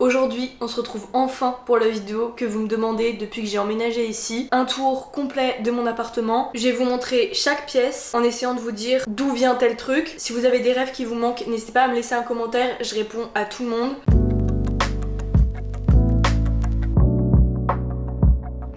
Aujourd'hui, on se retrouve enfin pour la vidéo que vous me demandez depuis que j'ai emménagé ici. Un tour complet de mon appartement. Je vais vous montrer chaque pièce en essayant de vous dire d'où vient tel truc. Si vous avez des rêves qui vous manquent, n'hésitez pas à me laisser un commentaire, je réponds à tout le monde.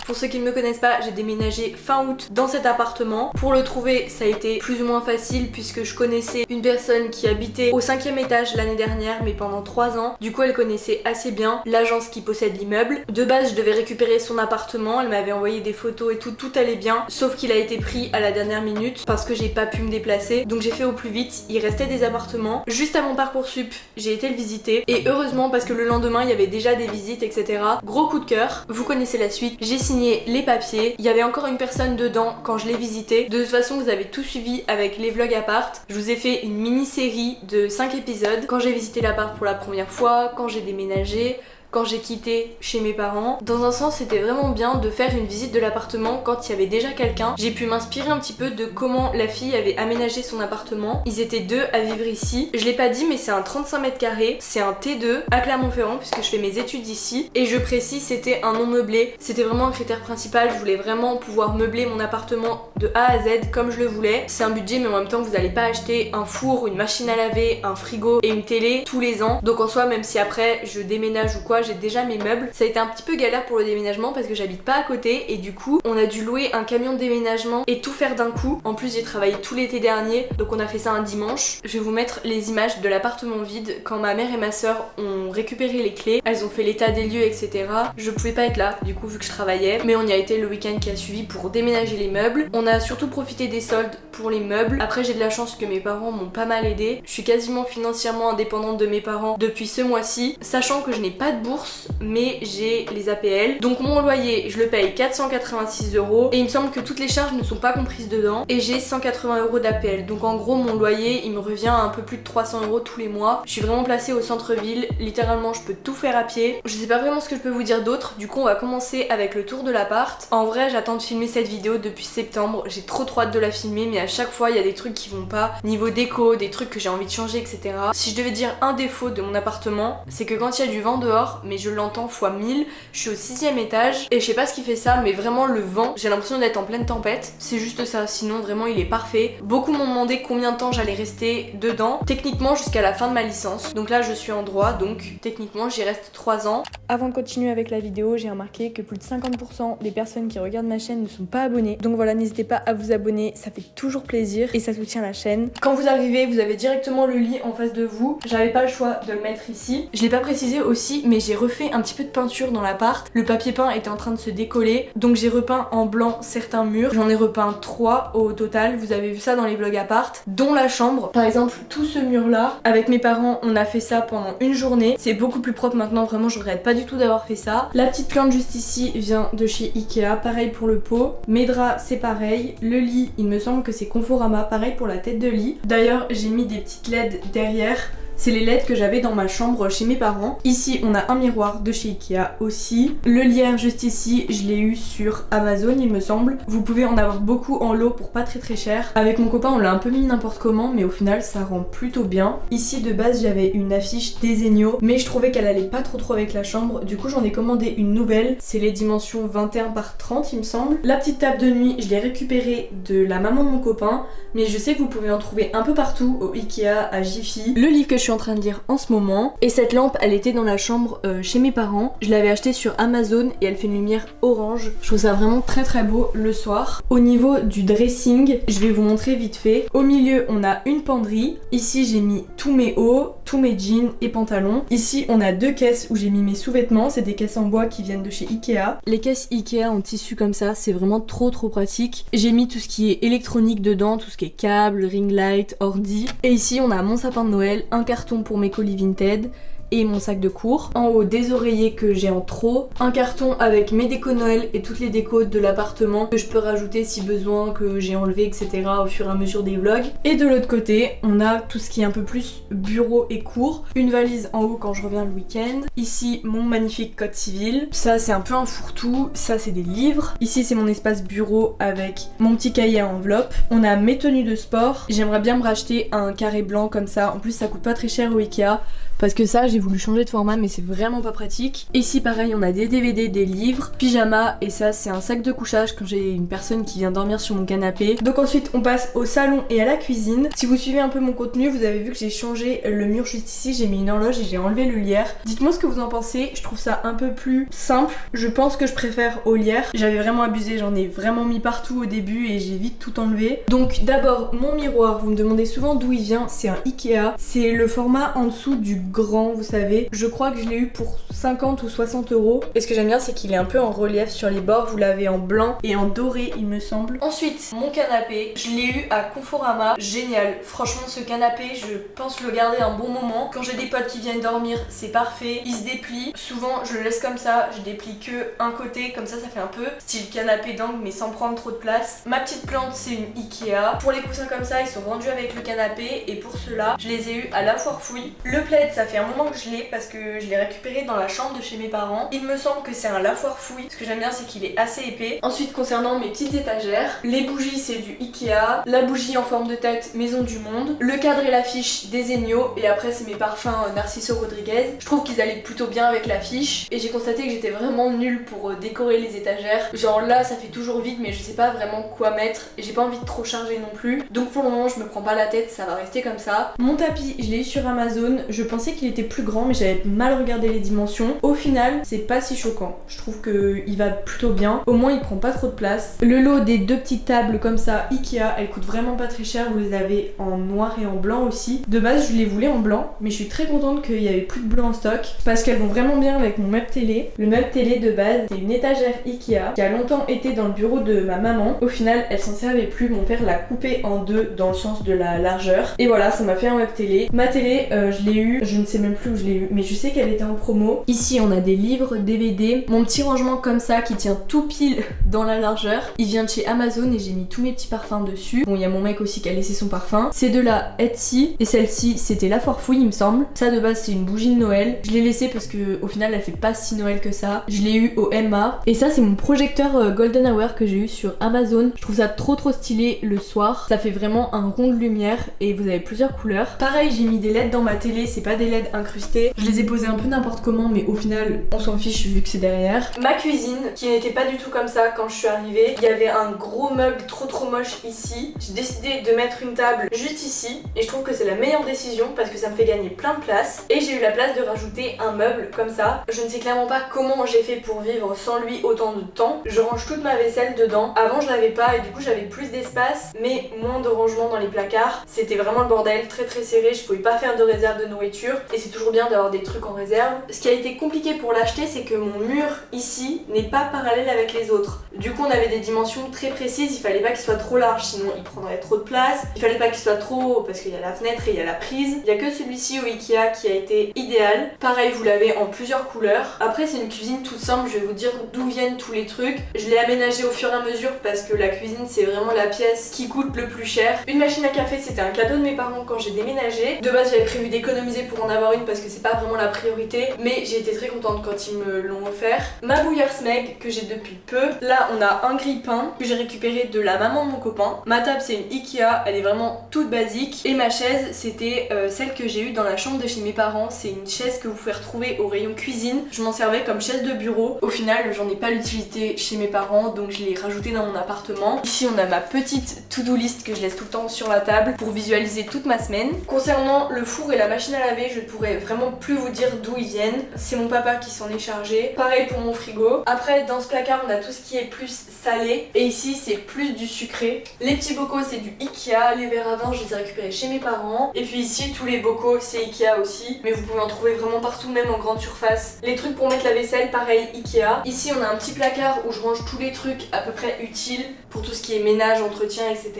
Pour ceux qui ne me connaissent pas, j'ai déménagé fin août dans cet appartement. Pour le trouver, ça a été plus ou moins facile puisque je connaissais une personne qui habitait au 5e étage l'année dernière, mais pendant 3 ans. Du coup, elle connaissait assez bien l'agence qui possède l'immeuble. De base, je devais récupérer son appartement, elle m'avait envoyé des photos et tout allait bien. Sauf qu'il a été pris à la dernière minute parce que j'ai pas pu me déplacer. Donc j'ai fait au plus vite, il restait des appartements. Juste à mon Parcoursup, j'ai été le visiter. Et heureusement parce que le lendemain, il y avait déjà des visites, etc. Gros coup de cœur, vous connaissez la suite. J'ai signé les papiers, il y avait encore une personne dedans quand je l'ai visité. De toute façon vous avez tout suivi avec les vlogs appart. Je vous ai fait une mini-série de 5 épisodes. Quand j'ai visité l'appart pour la première fois, quand j'ai déménagé, quand j'ai quitté chez mes parents. Dans un sens, c'était vraiment bien de faire une visite de l'appartement quand il y avait déjà quelqu'un. J'ai pu m'inspirer un petit peu de comment la fille avait aménagé son appartement. Ils étaient 2 à vivre ici. Je l'ai pas dit, mais c'est un 35 mètres carrés. C'est un T2 à Clermont-Ferrand puisque je fais mes études ici. Et je précise, c'était un non meublé. C'était vraiment un critère principal. Je voulais vraiment pouvoir meubler mon appartement de A à Z comme je le voulais. C'est un budget, mais en même temps, vous n'allez pas acheter un four, une machine à laver, un frigo et une télé tous les ans. Donc en soi, même si après je déménage ou quoi, j'ai déjà mes meubles. Ça a été un petit peu galère pour le déménagement parce que j'habite pas à côté et du coup on a dû louer un camion de déménagement et tout faire d'un coup. En plus j'ai travaillé tout l'été dernier, donc on a fait ça un dimanche. Je vais vous mettre les images de l'appartement vide quand ma mère et ma soeur ont récupéré les clés. Elles ont fait l'état des lieux, etc. Je pouvais pas être là du coup vu que je travaillais, mais on y a été le week-end qui a suivi pour déménager les meubles. On a surtout profité des soldes pour les meubles. Après j'ai de la chance que mes parents m'ont pas mal aidé. Je suis quasiment financièrement indépendante de mes parents depuis ce mois-ci, sachant que je n'ai pas de bourse mais j'ai les APL. Donc mon loyer, je le paye 486 € et il me semble que toutes les charges ne sont pas comprises dedans et j'ai 180 € d'APL. Donc en gros mon loyer, il me revient à un peu plus de 300 € tous les mois. Je suis vraiment placée au centre-ville, littéralement je peux tout faire à pied. Je sais pas vraiment ce que je peux vous dire d'autre, du coup on va commencer avec le tour de l'appart. En vrai j'attends de filmer cette vidéo depuis septembre, j'ai trop hâte de la filmer, mais à chaque fois il y a des trucs qui vont pas, niveau déco, des trucs que j'ai envie de changer, etc. Si je devais dire un défaut de mon appartement, c'est que quand il y a du vent dehors, mais je l'entends fois 1000, je suis au 6e étage et je sais pas ce qui fait ça, mais vraiment le vent, j'ai l'impression d'être en pleine tempête. C'est juste ça, sinon vraiment il est parfait. Beaucoup m'ont demandé combien de temps j'allais rester dedans, techniquement jusqu'à la fin de ma licence. Donc là je suis en droit, donc techniquement j'y reste 3 ans. Avant de continuer avec la vidéo, j'ai remarqué que plus de 50% des personnes qui regardent ma chaîne ne sont pas abonnées. Donc voilà, n'hésitez pas à vous abonner, ça fait toujours plaisir et ça soutient la chaîne. Quand vous arrivez, vous avez directement le lit en face de vous. J'avais pas le choix de le mettre ici. Je l'ai pas précisé aussi, mais j'ai refait un petit peu de peinture dans l'appart. Le papier peint était en train de se décoller, donc j'ai repeint en blanc certains murs. J'en ai repeint 3 au total, vous avez vu ça dans les vlogs appart, dont la chambre. Par exemple, tout ce mur là, avec mes parents, on a fait ça pendant une journée. C'est beaucoup plus propre maintenant, vraiment je regrette pas du tout d'avoir fait ça. La petite plante juste ici vient de chez Ikea, pareil pour le pot. Mes draps c'est pareil, le lit il me semble que c'est Conforama, pareil pour la tête de lit. D'ailleurs j'ai mis des petites LED derrière. C'est les LED que j'avais dans ma chambre chez mes parents. Ici, on a un miroir de chez Ikea aussi. Le lierre juste ici, je l'ai eu sur Amazon, il me semble. Vous pouvez en avoir beaucoup en lot pour pas très cher. Avec mon copain, on l'a un peu mis n'importe comment, mais au final, ça rend plutôt bien. Ici, de base, j'avais une affiche Desenio, mais je trouvais qu'elle allait pas trop avec la chambre. Du coup, j'en ai commandé une nouvelle. C'est les dimensions 21 par 30, il me semble. La petite table de nuit, je l'ai récupérée de la maman de mon copain, mais je sais que vous pouvez en trouver un peu partout, au Ikea, à Jiffy. Le livre que je suis en train de lire en ce moment, et cette lampe elle était dans la chambre chez mes parents. Je l'avais achetée sur Amazon et elle fait une lumière orange. Je trouve ça vraiment très beau le soir. Au niveau du dressing, je vais vous montrer vite fait. Au milieu on a une penderie. Ici j'ai mis tous mes hauts, tous mes jeans et pantalons. Ici on a 2 caisses où j'ai mis mes sous-vêtements. C'est des caisses en bois qui viennent de chez Ikea. Les caisses Ikea en tissu comme ça, c'est vraiment trop pratique. J'ai mis tout ce qui est électronique dedans, tout ce qui est câble, ring light, ordi. Et ici on a mon sapin de Noël, un carton pour mes colis Vinted et mon sac de cours. En haut, des oreillers que j'ai en trop. Un carton avec mes décos Noël et toutes les décos de l'appartement que je peux rajouter si besoin, que j'ai enlevé, etc. au fur et à mesure des vlogs. Et de l'autre côté, on a tout ce qui est un peu plus bureau et cours. Une valise en haut quand je reviens le week-end. Ici, mon magnifique code civil. Ça, c'est un peu un fourre-tout. Ça, c'est des livres. Ici, c'est mon espace bureau avec mon petit cahier à enveloppe. On a mes tenues de sport. J'aimerais bien me racheter un carré blanc comme ça. En plus, ça coûte pas très cher au Ikea. parce que ça j'ai voulu changer de format mais c'est vraiment pas pratique. Ici pareil on a des DVD, des livres, pyjama et ça c'est un sac de couchage quand j'ai une personne qui vient dormir sur mon canapé. Donc ensuite on passe au salon et à la cuisine. Si vous suivez un peu mon contenu vous avez vu que j'ai changé le mur juste ici, j'ai mis une horloge et j'ai enlevé le lierre. Dites-moi ce que vous en pensez, je trouve ça un peu plus simple. Je pense que je préfère au lierre. J'avais vraiment abusé, j'en ai vraiment mis partout au début et j'ai vite tout enlevé. Donc d'abord mon miroir, vous me demandez souvent d'où il vient, c'est un Ikea. C'est le format en dessous du grand, vous savez. Je crois que je l'ai eu pour 50 ou 60 euros. Et ce que j'aime bien c'est qu'il est un peu en relief sur les bords, vous l'avez en blanc et en doré il me semble. Ensuite mon canapé, je l'ai eu à Conforama, génial. Franchement ce canapé je pense le garder un bon moment. Quand j'ai des potes qui viennent dormir c'est parfait, il se déplie. Souvent je le laisse comme ça, je déplie que un côté, comme ça ça fait un peu style canapé d'angle mais sans prendre trop de place. Ma petite plante c'est une Ikea. Pour les coussins comme ça ils sont vendus avec le canapé et pour ceux-là je les ai eu à la foire fouille. Le plaid ça fait un moment que je l'ai parce que je l'ai récupéré dans la chambre de chez mes parents. Il me semble que c'est un la foire fouille. Ce que j'aime bien c'est qu'il est assez épais. Ensuite concernant mes petites étagères, les bougies c'est du Ikea, la bougie en forme de tête Maison du Monde, le cadre et l'affiche des Egno et après c'est mes parfums Narciso Rodriguez. Je trouve qu'ils allaient plutôt bien avec l'affiche et j'ai constaté que j'étais vraiment nulle pour décorer les étagères. Genre là ça fait toujours vide mais je sais pas vraiment quoi mettre et j'ai pas envie de trop charger non plus. Donc pour le moment je me prends pas la tête, ça va rester comme ça. Mon tapis je l'ai eu sur Amazon, je pensais qu'il était plus grand mais j'avais mal regardé les dimensions. Au final c'est pas si choquant, je trouve qu'il va plutôt bien, au moins il prend pas trop de place. Le lot des deux petites tables comme ça Ikea, elles coûtent vraiment pas très cher, vous les avez en noir et en blanc aussi. De base je les voulais en blanc mais je suis très contente qu'il y avait plus de bleu en stock parce qu'elles vont vraiment bien avec mon meuble télé. Le meuble télé de base c'est une étagère Ikea qui a longtemps été dans le bureau de ma maman. Au final elle s'en servait plus, mon père l'a coupée en deux dans le sens de la largeur et voilà ça m'a fait un meuble télé. Ma télé je l'ai eu, je ne sais même plus où je l'ai eu mais je sais qu'elle était en promo. Ici on a des livres, DVD, mon petit rangement comme ça qui tient tout pile dans la largeur. Il vient de chez Amazon et j'ai mis tous mes petits parfums dessus. Bon il y a mon mec aussi qui a laissé son parfum. C'est de la Etsy et celle-ci c'était la foire fouille il me semble. Ça de base c'est une bougie de Noël. Je l'ai laissée parce que au final elle fait pas si Noël que ça. Je l'ai eu au MA. Et ça c'est mon projecteur Golden Hour que j'ai eu sur Amazon. Je trouve ça trop stylé le soir. Ça fait vraiment un rond de lumière et vous avez plusieurs couleurs. Pareil j'ai mis des LED dans ma télé, c'est pas des LED incrustés. Je les ai posés un peu n'importe comment mais au final on s'en fiche vu que c'est derrière. Ma cuisine qui n'était pas du tout comme ça quand je suis arrivée. Il y avait un gros meuble trop moche ici. J'ai décidé de mettre une table juste ici et je trouve que c'est la meilleure décision parce que ça me fait gagner plein de place. Et j'ai eu la place de rajouter un meuble comme ça. Je ne sais clairement pas comment j'ai fait pour vivre sans lui autant de temps. Je range toute ma vaisselle dedans. Avant je l'avais pas et du coup j'avais plus d'espace mais moins de rangement dans les placards. C'était vraiment le bordel, très serré. Je pouvais pas faire de réserve de nourriture et c'est toujours bien d'avoir des trucs en réserve. Ce qui a été compliqué pour l'acheter c'est que mon mur ici n'est pas parallèle avec les autres. Du coup on avait des dimensions très précises, il fallait pas qu'il soit trop large sinon il prendrait trop de place. Il fallait pas qu'il soit trop haut parce qu'il y a la fenêtre et il y a la prise. Il y a que celui-ci au Ikea qui a été idéal. Pareil vous l'avez en plusieurs couleurs. Après c'est une cuisine toute simple, je vais vous dire d'où viennent tous les trucs. Je l'ai aménagé au fur et à mesure parce que la cuisine c'est vraiment la pièce qui coûte le plus cher. Une machine à café c'était un cadeau de mes parents quand j'ai déménagé. De base j'avais prévu d'économiser pour en avoir une parce que c'est pas vraiment la priorité mais j'ai été très contente quand ils me l'ont offert. Ma bouilleuse Smeg que j'ai depuis peu. Là on a un grille-pain que j'ai récupéré de la maman de mon copain. Ma table c'est une Ikea, elle est vraiment toute basique et ma chaise c'était celle que j'ai eue dans la chambre de chez mes parents. C'est une chaise que vous pouvez retrouver au rayon cuisine. Je m'en servais comme chaise de bureau. Au final j'en ai pas l'utilité chez mes parents donc je l'ai rajoutée dans mon appartement. Ici on a ma petite to-do list que je laisse tout le temps sur la table pour visualiser toute ma semaine. Concernant le four et la machine à laver je ne pourrais vraiment plus vous dire d'où ils viennent. C'est mon papa qui s'en est chargé. Pareil pour mon frigo. Après dans ce placard on a tout ce qui est plus salé et ici c'est plus du sucré. Les petits bocaux c'est du Ikea, les verres à vin je les ai récupérés chez mes parents et puis ici tous les bocaux c'est Ikea aussi mais vous pouvez en trouver vraiment partout même en grande surface. Les trucs pour mettre la vaisselle pareil Ikea. Ici on a un petit placard où je range tous les trucs à peu près utiles pour tout ce qui est ménage, entretien etc.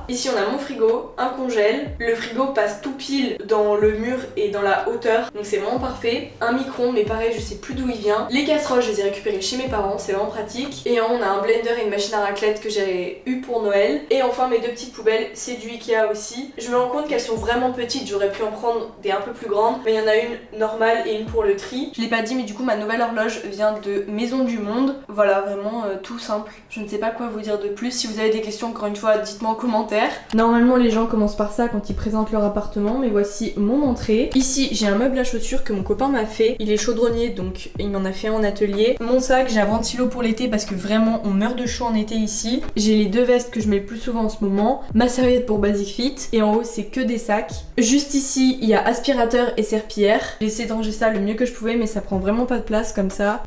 Ici on a mon frigo, un congèle, le frigo passe tout pile dans le mur et dans la hauteur donc c'est vraiment parfait. Un micro-ondes mais pareil je sais plus d'où il vient. Les casseroles je les ai récupérées chez mes parents, c'est vraiment pratique. Et en haut on a un blender et une machine à raclette que j'ai eu pour Noël. Et enfin mes deux petites poubelles c'est du Ikea aussi. Je me rends compte qu'elles sont vraiment petites, j'aurais pu en prendre des un peu plus grandes mais il y en a une normale et une pour le tri. Je l'ai pas dit mais du coup ma nouvelle horloge vient de Maison du Monde. Voilà vraiment tout simple. Je ne sais pas quoi vous dire de plus. Si vous avez des questions encore une fois dites-moi en commentaire. Normalement les gens commencent par ça quand ils présentent leur appartement mais voici mon entrée. Ici Ici j'ai un meuble à chaussures que mon copain m'a fait. Il est chaudronnier donc il m'en a fait un en atelier. Mon sac, j'ai un ventilo pour l'été parce que vraiment on meurt de chaud en été ici. J'ai les 2 vestes que je mets le plus souvent en ce moment. Ma serviette pour Basic Fit. Et en haut c'est que des sacs. Juste ici il y a aspirateur et serpillière. J'ai essayé de ranger ça le mieux que je pouvais mais ça prend vraiment pas de place comme ça.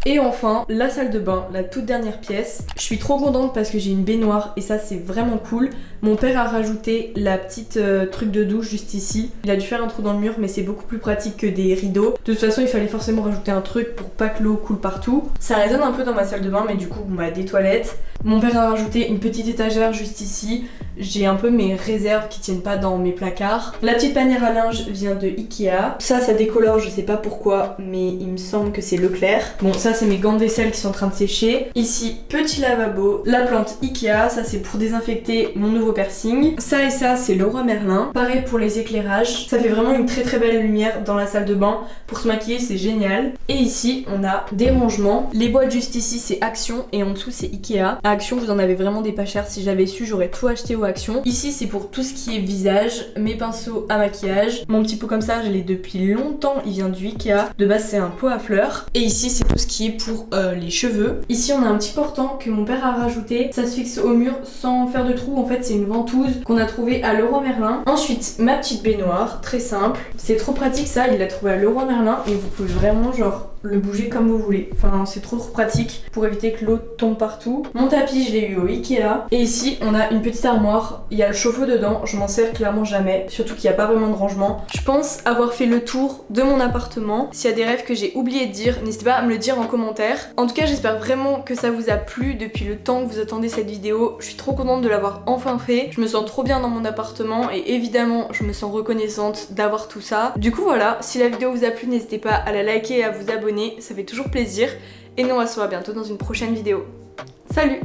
Et enfin, la salle de bain, la toute dernière pièce. Je suis trop contente parce que j'ai une baignoire et ça c'est vraiment cool. Mon père a rajouté la petite truc de douche juste ici. Il a dû faire un trou dans le mur mais c'est beaucoup plus pratique que des rideaux. De toute façon il fallait forcément rajouter un truc pour pas que l'eau coule partout. Ça résonne un peu dans ma salle de bain mais du coup bon bah des toilettes. Mon père a rajouté une petite étagère juste ici. J'ai un peu mes réserves qui tiennent pas dans mes placards. La petite panière à linge vient de Ikea. Ça décolore, je sais pas pourquoi, mais il me semble que c'est Leclerc. Bon, ça c'est mes gants de vaisselle qui sont en train de sécher. Ici, petit lavabo. La plante Ikea, ça c'est pour désinfecter mon nouveau piercing. Ça et ça, c'est Leroy Merlin. Pareil pour les éclairages. Ça fait vraiment une très belle lumière dans la salle de bain. Pour se maquiller, c'est génial. Et ici, on a des rangements. Les boîtes juste ici, c'est Action et en dessous, c'est Ikea. À Action, vous en avez vraiment des pas chers. Si j'avais su, j'aurais tout acheté au Action. Ici c'est pour tout ce qui est visage, mes pinceaux à maquillage. Mon petit pot comme ça je l'ai depuis longtemps, il vient du Ikea. De base c'est un pot à fleurs. Et ici c'est tout ce qui est pour les cheveux. Ici on a un petit portant que mon père a rajouté. Ça se fixe au mur sans faire de trou. En fait c'est une ventouse qu'on a trouvé à Leroy Merlin. Ensuite ma petite baignoire, très simple. C'est trop pratique ça, il l'a trouvé à Leroy Merlin. Et vous pouvez vraiment genre le bouger comme vous voulez. Enfin c'est trop pratique pour éviter que l'eau tombe partout. Mon tapis je l'ai eu au Ikea. Et ici on a une petite armoire. Il y a le chauffe-eau dedans, je m'en sers clairement jamais. Surtout qu'il n'y a pas vraiment de rangement. Je pense avoir fait le tour de mon appartement. S'il y a des rêves que j'ai oublié de dire, n'hésitez pas à me le dire en commentaire. En tout cas j'espère vraiment que ça vous a plu depuis le temps que vous attendez cette vidéo. Je suis trop contente de l'avoir enfin fait. Je me sens trop bien dans mon appartement et évidemment je me sens reconnaissante d'avoir tout ça. Du coup voilà, si la vidéo vous a plu n'hésitez pas à la liker et à vous abonner. Ça fait toujours plaisir. Et nous on se voit bientôt dans une prochaine vidéo. Salut!